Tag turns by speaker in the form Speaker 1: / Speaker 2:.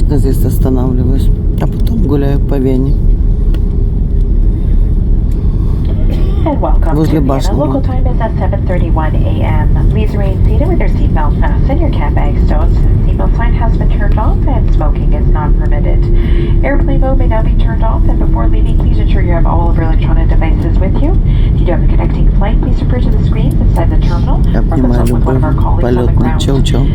Speaker 1: обычно здесь останавливаюсь, а потом гуляю по Вене.
Speaker 2: And welcome
Speaker 1: Возле
Speaker 2: to Vienna.
Speaker 1: башни.
Speaker 2: Local time is at 7:31 a.m. Please remain seated with your seatbelt fastened, your cat bag stowed. The seatbelt sign has been turned off and smoking is not permitted. Airplane mode may now be turned off, and before leaving, please ensure you have all of your electronic devices with you. If you do have a connecting flight, please refer to the screens inside the terminal or
Speaker 1: Обнимаю
Speaker 2: consult with one of our
Speaker 1: любой
Speaker 2: colleagues on the
Speaker 1: полетный
Speaker 2: ground.
Speaker 1: чоу-чоу.